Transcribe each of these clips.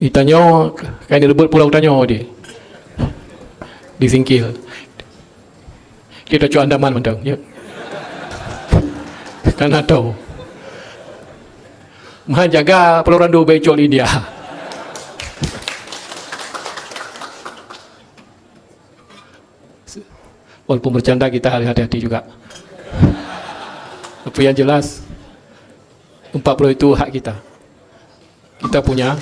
Itanyo kan rebut pulau Tanyo dia. Disingkil. Dia dah cuak Andaman mentang. Ya. Kan tahu. Maha jaga Pulau Randu becok India. Walaupun bercanda kita harus hati-hati juga. Tapi yang jelas 40 itu hak kita. Kita punya.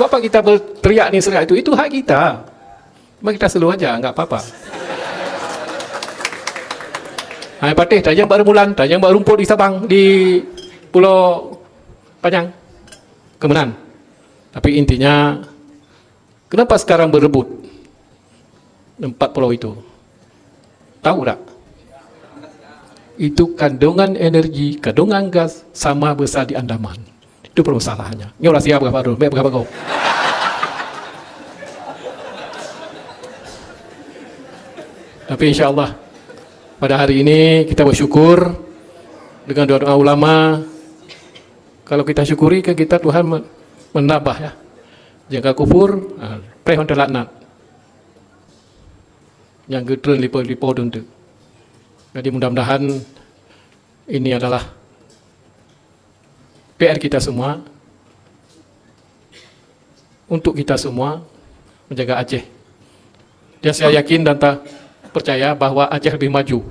Apa kita berteriak ni serak itu hak kita. Cuma kita selalu aja, enggak apa-apa. Hai Patih, tajam baru bulan, tajam baru rumput di Sabang, di Pulau Panjang, Kemenang. Tapi intinya, kenapa sekarang berebut 4 pulau itu? Tahu tak? Itu kandungan energi, kandungan gas sama besar di Andaman. Itu permasalahannya. Ini orang siap berapa dulu? Berapa kau? Tapi insya Allah pada hari ini kita bersyukur dengan doa-doa ulama. Kalau kita syukuri ke kita Tuhan menambah ya. Jika kufur, prehon terlaknat. Yang getren lipo tentu. Jadi mudah-mudahan ini adalah PR kita semua untuk kita semua menjaga Aceh. Dan saya yakin dan percaya bahwa Aceh lebih maju